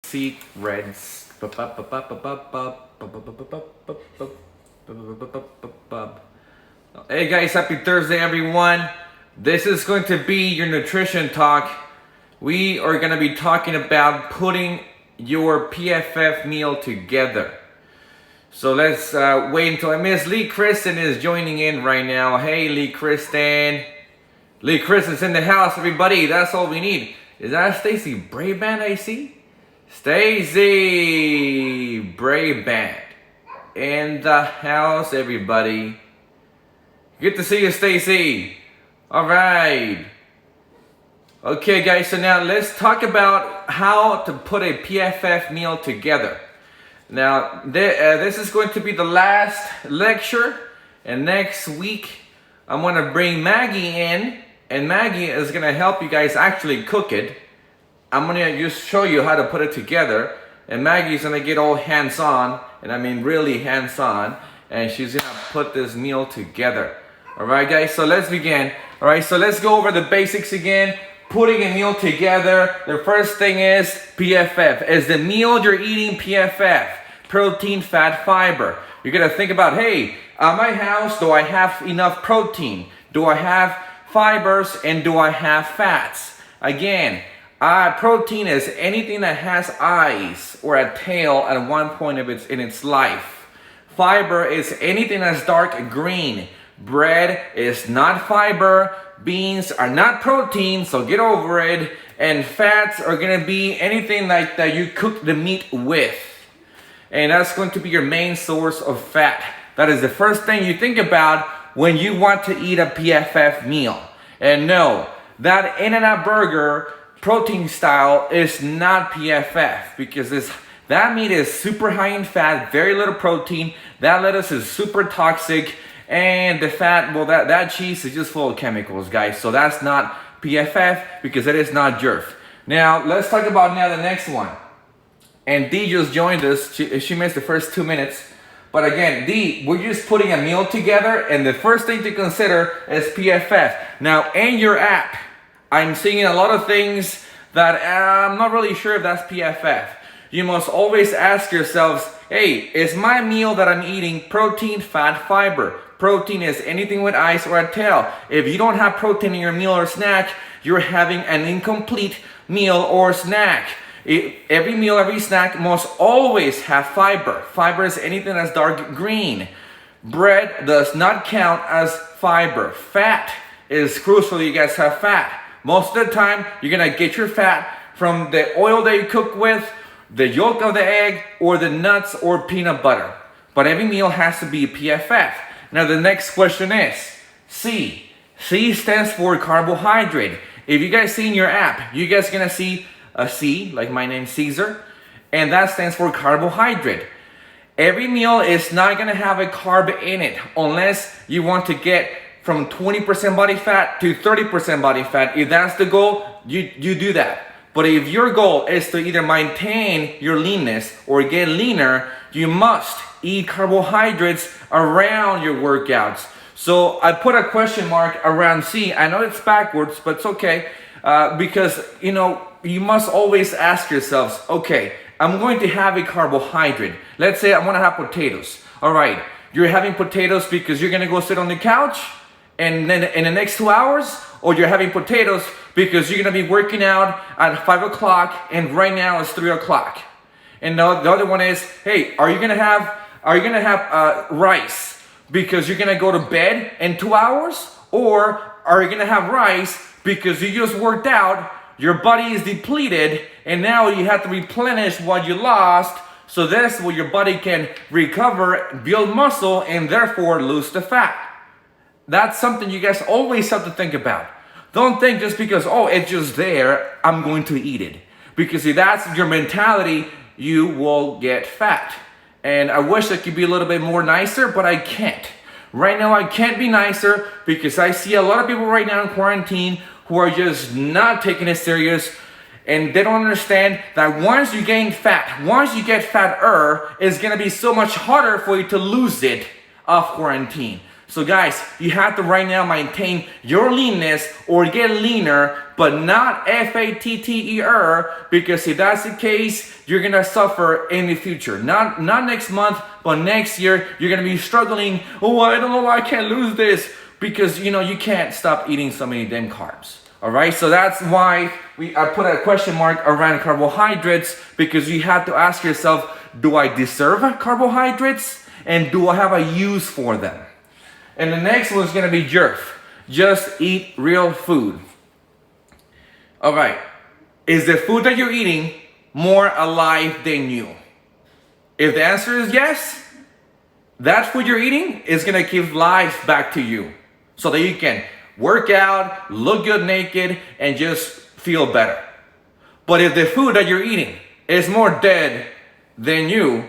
Secrets. Hey guys, happy Thursday everyone. This is going to be your nutrition talk. We are going to be talking about putting your PFF meal together. So let's wait until Miss Lee Kristen is joining in right now. Hey Lee Kristen. Lee Kristen's in the house, everybody. That's all we need. Is that Stacy Braband I see? Stacy Braband in the house, everybody. Good to see you, Stacy. All right. Okay, guys, so now let's talk about how to put a PFF meal together. Now, this is going to be the last lecture, and next week I'm going to bring Maggie in, and Maggie is going to help you guys actually cook it. I'm going to just show you how to put it together, and Maggie's going to get all hands-on, and I mean really hands-on, and she's going to put this meal together. Alright guys, so let's begin. Alright, so let's go over the basics again. Putting a meal together, the first thing is PFF. Is the meal you're eating PFF? Protein, fat, fiber. You're going to think about, hey, at my house, do I have enough protein? Do I have fibers? And do I have fats? Again, protein is anything that has eyes or a tail at one point of in its life. Fiber is anything that's dark green. Bread is not fiber. Beans are not protein, so get over it. And fats are going to be anything like that you cook the meat with. And that's going to be your main source of fat. That is the first thing you think about when you want to eat a PFF meal. And no, that In-N-Out burger protein style is not PFF, because that meat is super high in fat, very little protein. That lettuce is super toxic, and the fat, well, that cheese is just full of chemicals, guys. So that's not PFF, because it is not jerf. Now let's talk about the next one. And Dee just joined us. She missed the first 2 minutes. But again, Dee, we're just putting a meal together, and the first thing to consider is PFF. Now, in your app, I'm seeing a lot of things that I'm not really sure if that's PFF. You must always ask yourselves, hey, is my meal that I'm eating protein, fat, fiber? Protein is anything with eyes or a tail. If you don't have protein in your meal or snack, you're having an incomplete meal or snack. Every meal, every snack must always have fiber. Fiber is anything that's dark green. Bread does not count as fiber. Fat is crucial. You guys have fat. Most of the time, you're going to get your fat from the oil that you cook with, the yolk of the egg, or the nuts or peanut butter. But every meal has to be PFF. Now the next question is C. C stands for carbohydrate. If you guys see in your app, you guys going to see a C, like my name Caesar, and that stands for carbohydrate. Every meal is not going to have a carb in it unless you want to get from 20% body fat to 30% body fat. If that's the goal, you do that. But if your goal is to either maintain your leanness or get leaner, you must eat carbohydrates around your workouts. So I put a question mark around C. I know it's backwards, but it's okay, because you must always ask yourselves, okay, I'm going to have a carbohydrate. Let's say I want to have potatoes. All right, you're having potatoes because you're going to go sit on the couch and then in the next 2 hours, or you're having potatoes because you're going to be working out at 5 o'clock and right now it's 3 o'clock. And the other one is, hey, are you going to have rice because you're going to go to bed in 2 hours? Or are you going to have rice because you just worked out, your body is depleted, and now you have to replenish what you lost, so that's where your body can recover, build muscle, and therefore lose the fat. That's something you guys always have to think about. Don't think just because, oh, it's just there, I'm going to eat it. Because if that's your mentality, you will get fat. And I wish I could be a little bit more nicer, but I can't. Right now I can't be nicer because I see a lot of people right now in quarantine who are just not taking it serious, and they don't understand that once you gain fat, once you get fatter, it's going to be so much harder for you to lose it off quarantine. So guys, you have to right now maintain your leanness or get leaner, but not fatter, because if that's the case, you're gonna suffer in the future. Not next month, but next year, you're gonna be struggling. Oh, I don't know why I can't lose this, because you can't stop eating so many damn carbs. All right, so that's why I put a question mark around carbohydrates, because you have to ask yourself, do I deserve carbohydrates? And do I have a use for them? And the next one is going to be JERF. Just eat real food. All right. Is the food that you're eating more alive than you? If the answer is yes, that food you're eating is going to give life back to you so that you can work out, look good naked, and just feel better. But if the food that you're eating is more dead than you,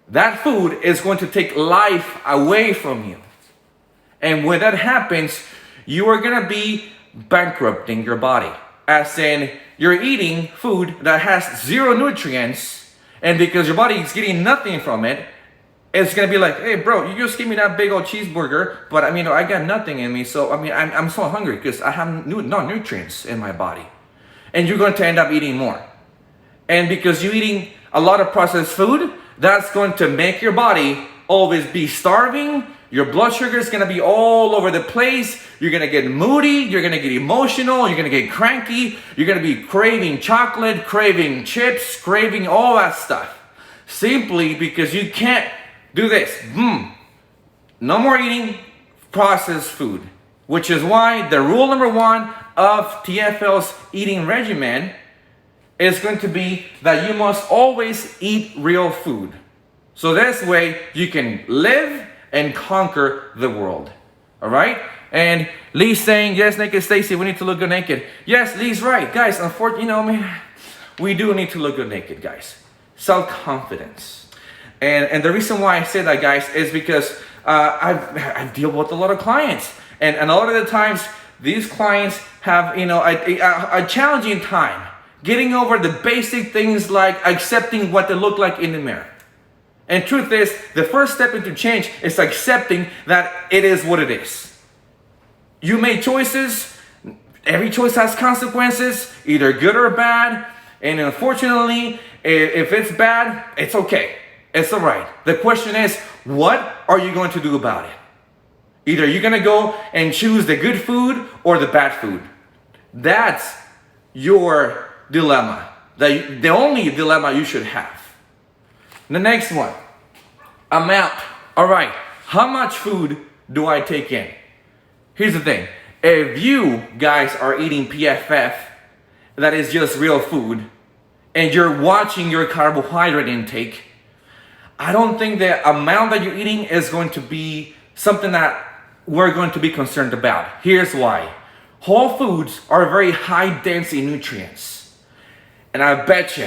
that food is going to take life away from you. And when that happens, you are going to be bankrupting your body. As in, you're eating food that has zero nutrients, and because your body is getting nothing from it, it's going to be like, hey bro, you just gave me that big old cheeseburger, but I got nothing in me, so I'm so hungry because I have no nutrients in my body. And you're going to end up eating more. And because you're eating a lot of processed food, that's going to make your body always be starving. Your blood sugar is going to be all over the place. You're going to get moody. You're going to get emotional. You're going to get cranky. You're going to be craving chocolate, craving chips, craving all that stuff. Simply because you can't do this. No more eating processed food. Which is why the rule number 1 of TFL's eating regimen is going to be that you must always eat real food. So this way you can live and conquer the world. All right? And Lee's saying, yes, Naked Stacy, we need to look good naked. Yes, Lee's right. Guys, unfortunately, we do need to look good naked, guys. Self-confidence. And the reason why I say that, guys, is because I deal with a lot of clients. And a lot of the times, these clients have, a challenging time getting over the basic things like accepting what they look like in the mirror. And truth is, the first step into change is accepting that it is what it is. You made choices. Every choice has consequences, either good or bad. And unfortunately, if it's bad, it's okay. It's all right. The question is, what are you going to do about it? Either you're going to go and choose the good food or the bad food. That's your dilemma. The only dilemma you should have. The next one, amount. All right, how much food do I take in? Here's the thing. If you guys are eating PFF, that is just real food, and you're watching your carbohydrate intake, I don't think the amount that you're eating is going to be something that we're going to be concerned about. Here's why. Whole foods are very high density nutrients. And I bet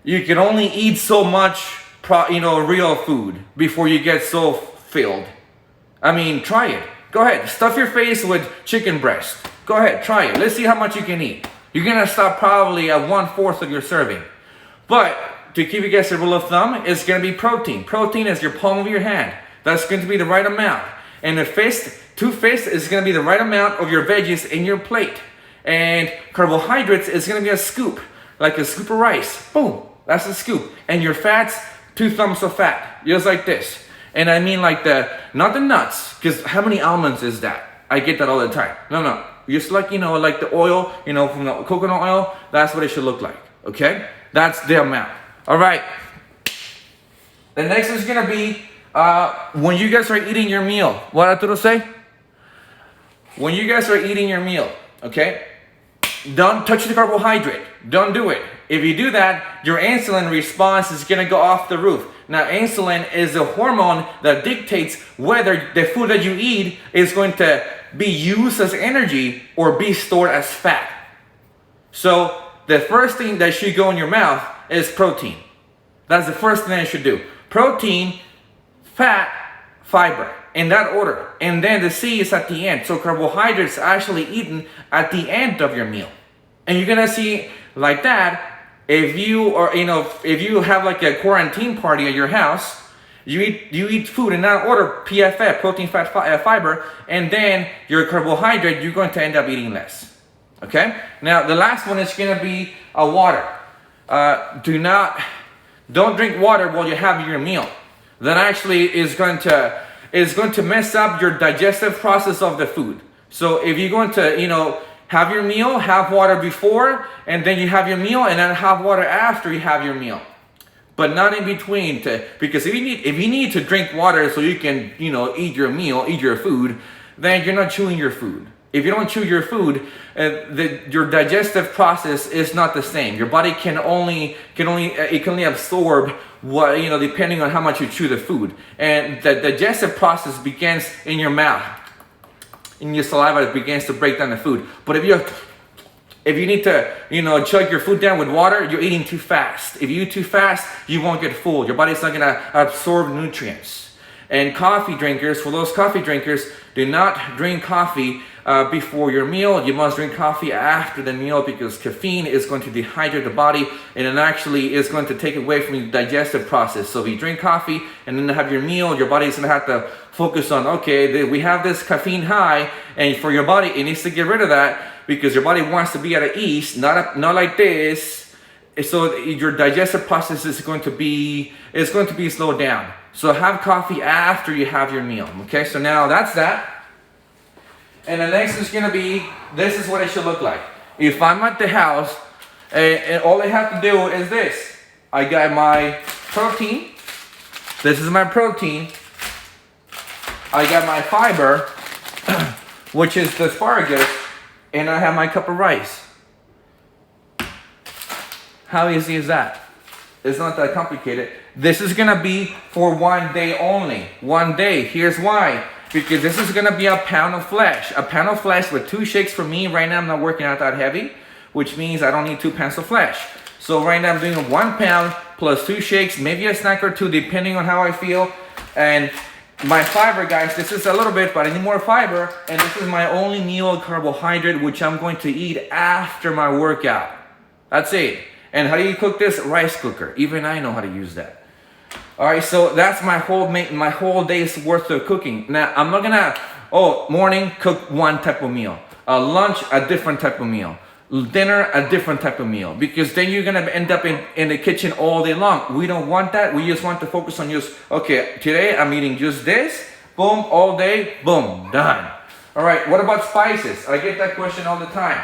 you can only eat so much real food before you get so filled. Try it. Go ahead, stuff your face with chicken breast. Go ahead, try it. Let's see how much you can eat. You're gonna stop probably at 1/4 of your serving. But to give you guys a rule of thumb, it's gonna be protein. Protein is your palm of your hand. That's going to be the right amount. And two fists is gonna be the right amount of your veggies in your plate. And carbohydrates is gonna be a scoop, like a scoop of rice. Boom, that's a scoop. And your fats, 2 thumbs of fat, just like this. And I mean like not the nuts, because how many almonds is that? I get that all the time. No, just like, like the oil, from the coconut oil, that's what it should look like, okay? That's the amount. All right. The next is gonna be when you guys are eating your meal. What Arturo say? When you guys are eating your meal, okay? Don't touch the carbohydrate. Don't do it. If you do that, your insulin response is going to go off the roof. Now, insulin is a hormone that dictates whether the food that you eat is going to be used as energy or be stored as fat. So, the first thing that should go in your mouth is protein. That's the first thing that you should do. Protein, fat, fiber, in that order. And then the C is at the end. So carbohydrates are actually eaten at the end of your meal. And you're gonna see like that if you have like a quarantine party at your house You eat food in that order: PFF, protein, fat, fiber, and then your carbohydrate. You're going to end up eating less. Okay. Now the last one is going to be water. Don't drink water while you're having your meal. That actually is going to mess up your digestive process of the food. So if you're going to, have your meal, have water before, and then you have your meal, and then have water after you have your meal. But not in between, because if you need to drink water so you can, eat your meal, eat your food, then you're not chewing your food. If you don't chew your food, your digestive process is not the same. Your body can only absorb what, depending on how much you chew the food. And the digestive process begins in your mouth. In your saliva, it begins to break down the food. But if you need to, chug your food down with water, you're eating too fast. If you eat too fast, you won't get full. Your body's not gonna absorb nutrients. And for those coffee drinkers, do not drink coffee before your meal. You must drink coffee after the meal, because caffeine is going to dehydrate the body, and it actually is going to take away from the digestive process. So if you drink coffee and then have your meal, your body is going to have to focus on, okay, we have this caffeine high, and for your body, it needs to get rid of that, because your body wants to be at ease, not like this. So your digestive process is going to be slowed down. So have coffee after you have your meal. Okay, so now that's that. And the next is gonna be, this is what it should look like. If I'm at the house, and all I have to do is this. I got my protein. This is my protein. I got my fiber, which is the asparagus, and I have my cup of rice. How easy is that? It's not that complicated. This is gonna be for one day only. One day. Here's why. Because this is gonna be a pound of flesh. A pound of flesh with 2 shakes for me. Right now I'm not working out that heavy, which means I don't need 2 pounds of flesh. So right now I'm doing 1 pound plus 2 shakes, maybe a snack or 2 depending on how I feel. And my fiber, guys, this is a little bit, but I need more fiber. And this is my only meal carbohydrate, which I'm going to eat after my workout. That's it. And how do you cook this? Rice cooker. Even I know how to use that. All right, so that's my whole day's worth of cooking. Now I'm not gonna morning cook one type of meal, lunch a different type of meal, dinner a different type of meal, because then you're gonna end up in the kitchen all day long. We don't want that. We just want to focus on okay, today I'm eating just this, boom, all day, boom, done. All right, what about spices? I get that question all the time.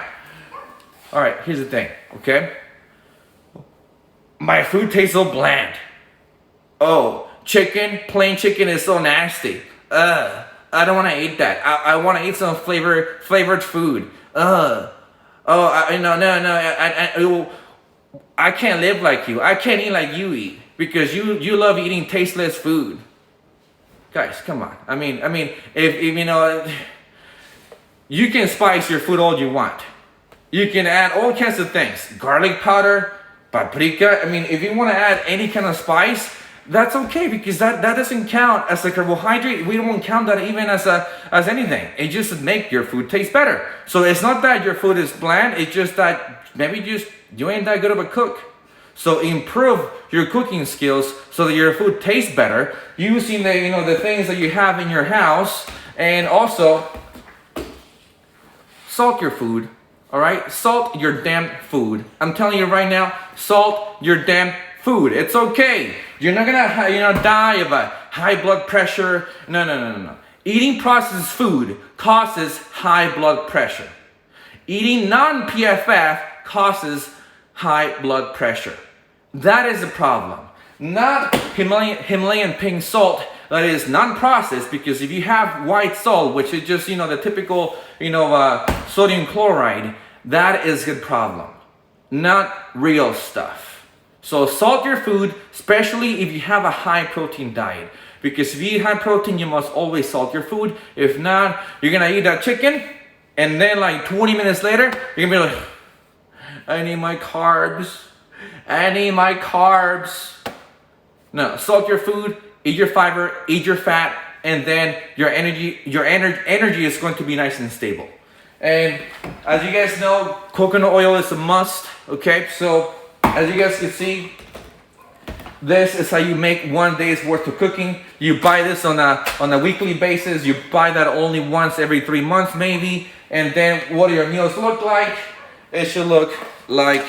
All right, here's the thing, okay? My food tastes so bland. Oh, plain chicken is so nasty. I don't want to eat that. I want to eat some flavored food. No. I can't live like you. I can't eat like you eat, because you love eating tasteless food. Guys, come on. I mean, if you can spice your food all you want. You can add all kinds of things. Garlic powder, paprika. I mean, if you want to add any kind of spice, that's okay, because that doesn't count as a carbohydrate. We don't count that even as anything. It just makes your food taste better. So it's not that your food is bland. It's just that maybe you ain't that good of a cook. So improve your cooking skills so that your food tastes better using the things that you have in your house, and also salt your food. All right, salt your damn food. I'm telling you right now, salt your damn food. It's okay. You're not gonna die of a high blood pressure. No. Eating processed food causes high blood pressure. Eating non-PFF causes high blood pressure. That is the problem. Not Himalayan pink salt that is non-processed, because if you have white salt, which is just the typical sodium chloride, that is a problem. Not real stuff. So salt your food, especially if you have a high protein diet. Because if you eat high protein, you must always salt your food. If not, you're gonna eat that chicken, and then like 20 minutes later, you're gonna be like, I need my carbs. No, salt your food, eat your fiber, eat your fat, and then your energy is going to be nice and stable. And as you guys know, coconut oil is a must. Okay, so as you guys can see, This is how you make 1 day's worth of cooking. You buy this on a weekly basis. You buy that only once every 3 months maybe. And then what do your meals look like? It should look like,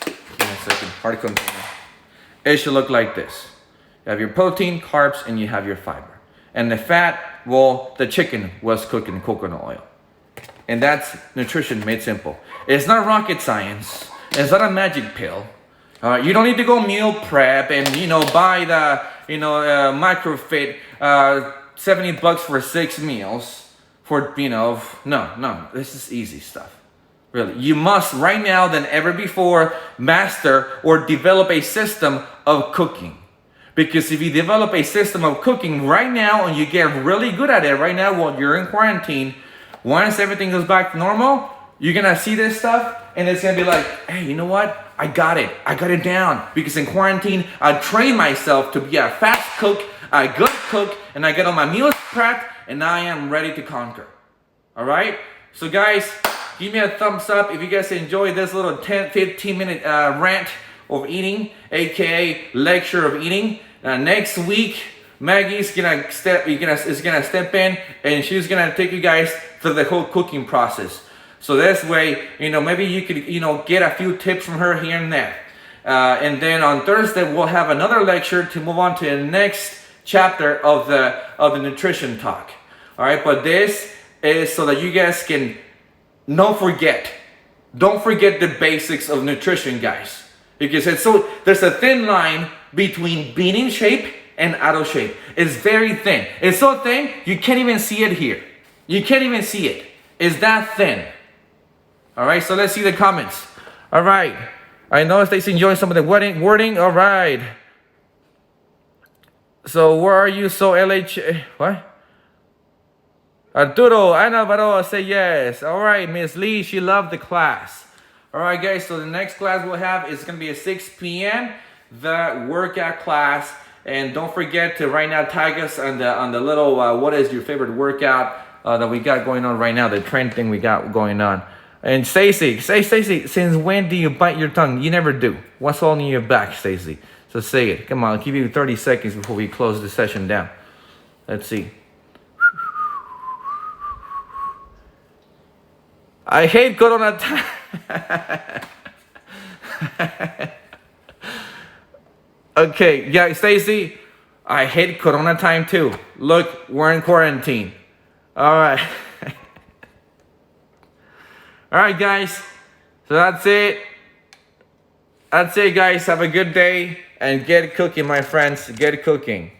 give me a second, hard container. It should look like this. You have your protein, carbs, and you have your fiber. And the fat, well, the chicken was cooked in coconut oil. And that's nutrition made simple. It's not rocket science. It's not a magic pill. You don't need to go meal prep and, buy the, MicroFit, $70 for 6 meals for, no, this is easy stuff. Really, you must right now than ever before master or develop a system of cooking. Because if you develop a system of cooking right now and you get really good at it right now while you're in quarantine, once everything goes back to normal, you're gonna see this stuff and it's gonna be like, hey, you know what? I got it down. Because in quarantine, I trained myself to be a fast cook, a good cook, and I get all my meals prepped, and I am ready to conquer. All right? So guys, give me a thumbs up if you guys enjoyed this little 10-15 minute rant of eating, aka lecture of eating. Next week, Maggie's gonna step in and she's gonna take you guys through the whole cooking process. So this way, maybe you could, get a few tips from her here and there. And then on Thursday, we'll have another lecture to move on to the next chapter of the nutrition talk. All right, but this is so that you guys can don't forget the basics of nutrition, guys. Because there's a thin line between being in shape and out of shape. It's very thin. It's so thin, you can't even see it here. You can't even see it. It's that thin. All right, so let's see the comments. All right. I know Stacy enjoying some of the wording. All right. So where are you? So LH, what? Arturo, Ana Baroa, say yes. All right, Miss Lee, she loved the class. All right, guys, so the next class we'll have is going to be at 6 p.m., the workout class. And don't forget to right now tag us on the little, what is your favorite workout that we got going on right now, the trend thing we got going on. And Stacy, since when do you bite your tongue? You never do. What's holding you back, Stacy? So say it. Come on, I'll give you 30 seconds before we close the session down. Let's see. I hate Corona time. Okay, yeah, Stacy, I hate Corona time too. Look, we're in quarantine. All right. All right, guys. So that's it. That's it, guys. Have a good day and get cooking, my friends. Get cooking.